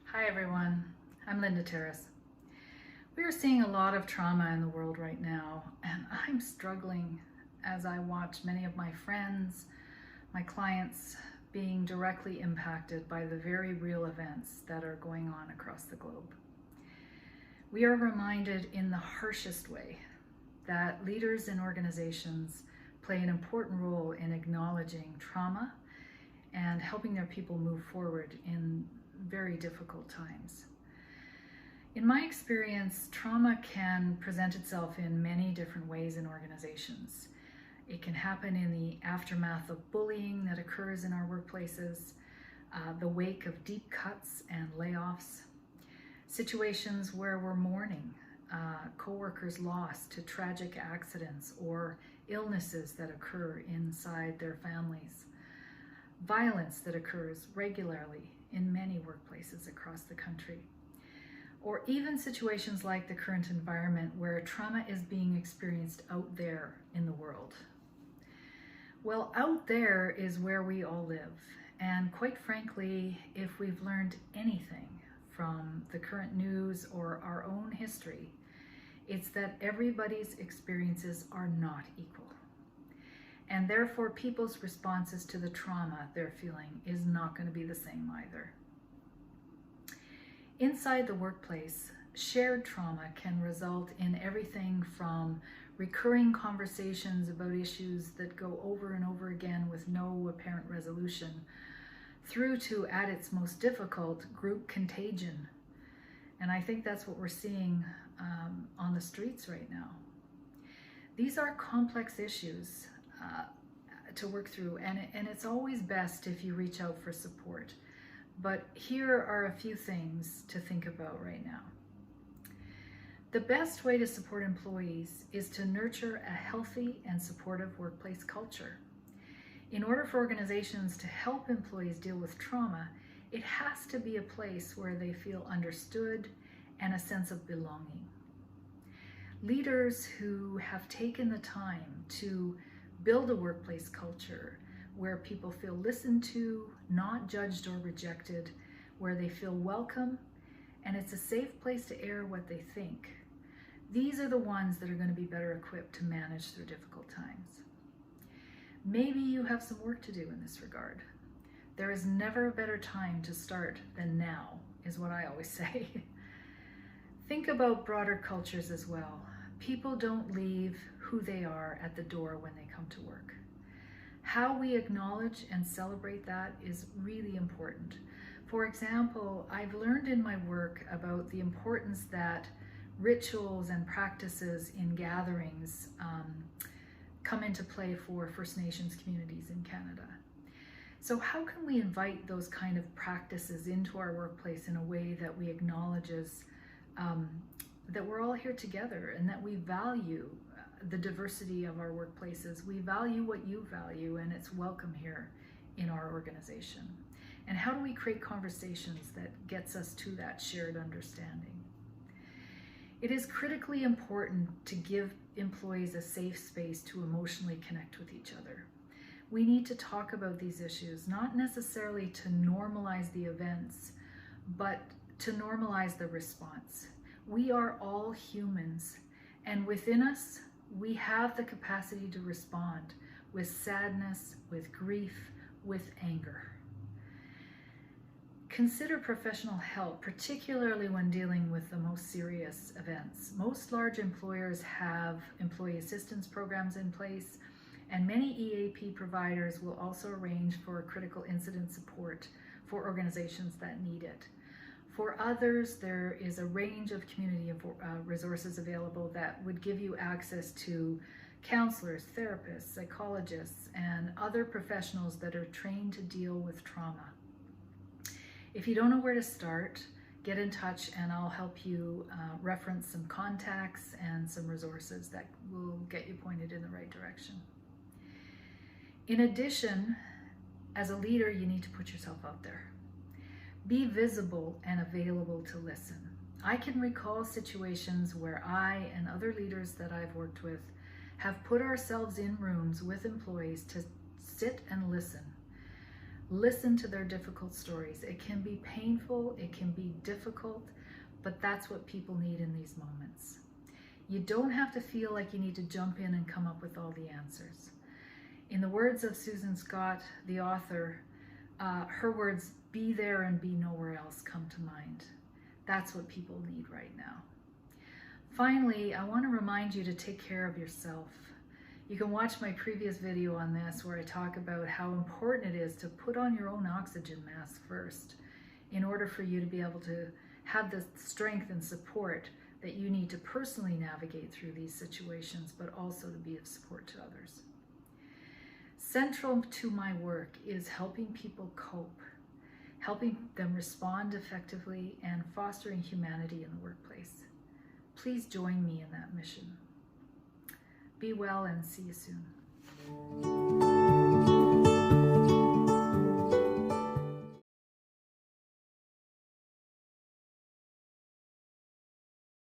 Hi everyone, I'm Lynda Tarras. We are seeing a lot of trauma in the world right now, and I'm struggling as I watch many of my friends, my clients being directly impacted by the very real events that are going on across the globe. We are reminded in the harshest way that leaders in organizations play an important role in acknowledging trauma and helping their people move forward in very difficult times. In my experience, trauma can present itself in many different ways in organizations. It can happen in the aftermath of bullying that occurs in our workplaces, the wake of deep cuts and layoffs, situations where we're mourning, coworkers lost to tragic accidents or illnesses that occur inside their families, violence that occurs regularly in many workplaces across the country, or even situations like the current environment where trauma is being experienced out there in the world. Well, out there is where we all live, and quite frankly, if we've learned anything from the current news or our own history, it's that everybody's experiences are not equal. And therefore, people's responses to the trauma they're feeling is not going to be the same either. Inside the workplace, shared trauma can result in everything from recurring conversations about issues that go over and over again with no apparent resolution, through to, at its most difficult, group contagion. And I think that's what we're seeing on the streets right now. These are complex issues to work through, and it's always best if you reach out for support. But here are a few things to think about right now. The best way to support employees is to nurture a healthy and supportive workplace culture. In order for organizations to help employees deal with trauma, it has to be a place where they feel understood and a sense of belonging. Leaders who have taken the time to build a workplace culture where people feel listened to, not judged or rejected, where they feel welcome, and it's a safe place to air what they think. These are the ones that are going to be better equipped to manage through difficult times. Maybe you have some work to do in this regard. There is never a better time to start than now, is what I always say. Think about broader cultures as well. People don't leave who they are at the door when they come to work. How we acknowledge and celebrate that is really important. For example, I've learned in my work about the importance that rituals and practices in gatherings come into play for First Nations communities in Canada. So how can we invite those kind of practices into our workplace in a way that we acknowledges that we're all here together and that we value the diversity of our workplaces. We value what you value, and it's welcome here in our organization. And how do we create conversations that gets us to that shared understanding? It is critically important to give employees a safe space to emotionally connect with each other. We need to talk about these issues, not necessarily to normalize the events, but to normalize the response. We are all humans, and within us, we have the capacity to respond with sadness, with grief, with anger. Consider professional help, particularly when dealing with the most serious events. Most large employers have employee assistance programs in place, and many EAP providers will also arrange for critical incident support for organizations that need it. For others, there is a range of community resources available that would give you access to counselors, therapists, psychologists, and other professionals that are trained to deal with trauma. If you don't know where to start, get in touch and I'll help you reference some contacts and some resources that will get you pointed in the right direction. In addition, as a leader, you need to put yourself out there. Be visible and available to listen. I can recall situations where I and other leaders that I've worked with have put ourselves in rooms with employees to sit and listen. Listen to their difficult stories. It can be painful, it can be difficult, but that's what people need in these moments. You don't have to feel like you need to jump in and come up with all the answers. In the words of Susan Scott, the author, her words, "be there and be nowhere else," come to mind. That's what people need right now. Finally, I want to remind you to take care of yourself. You can watch my previous video on this where I talk about how important it is to put on your own oxygen mask first in order for you to be able to have the strength and support that you need to personally navigate through these situations, but also to be of support to others. Central to my work is helping people cope, helping them respond effectively, and fostering humanity in the workplace. Please join me in that mission. Be well and see you soon.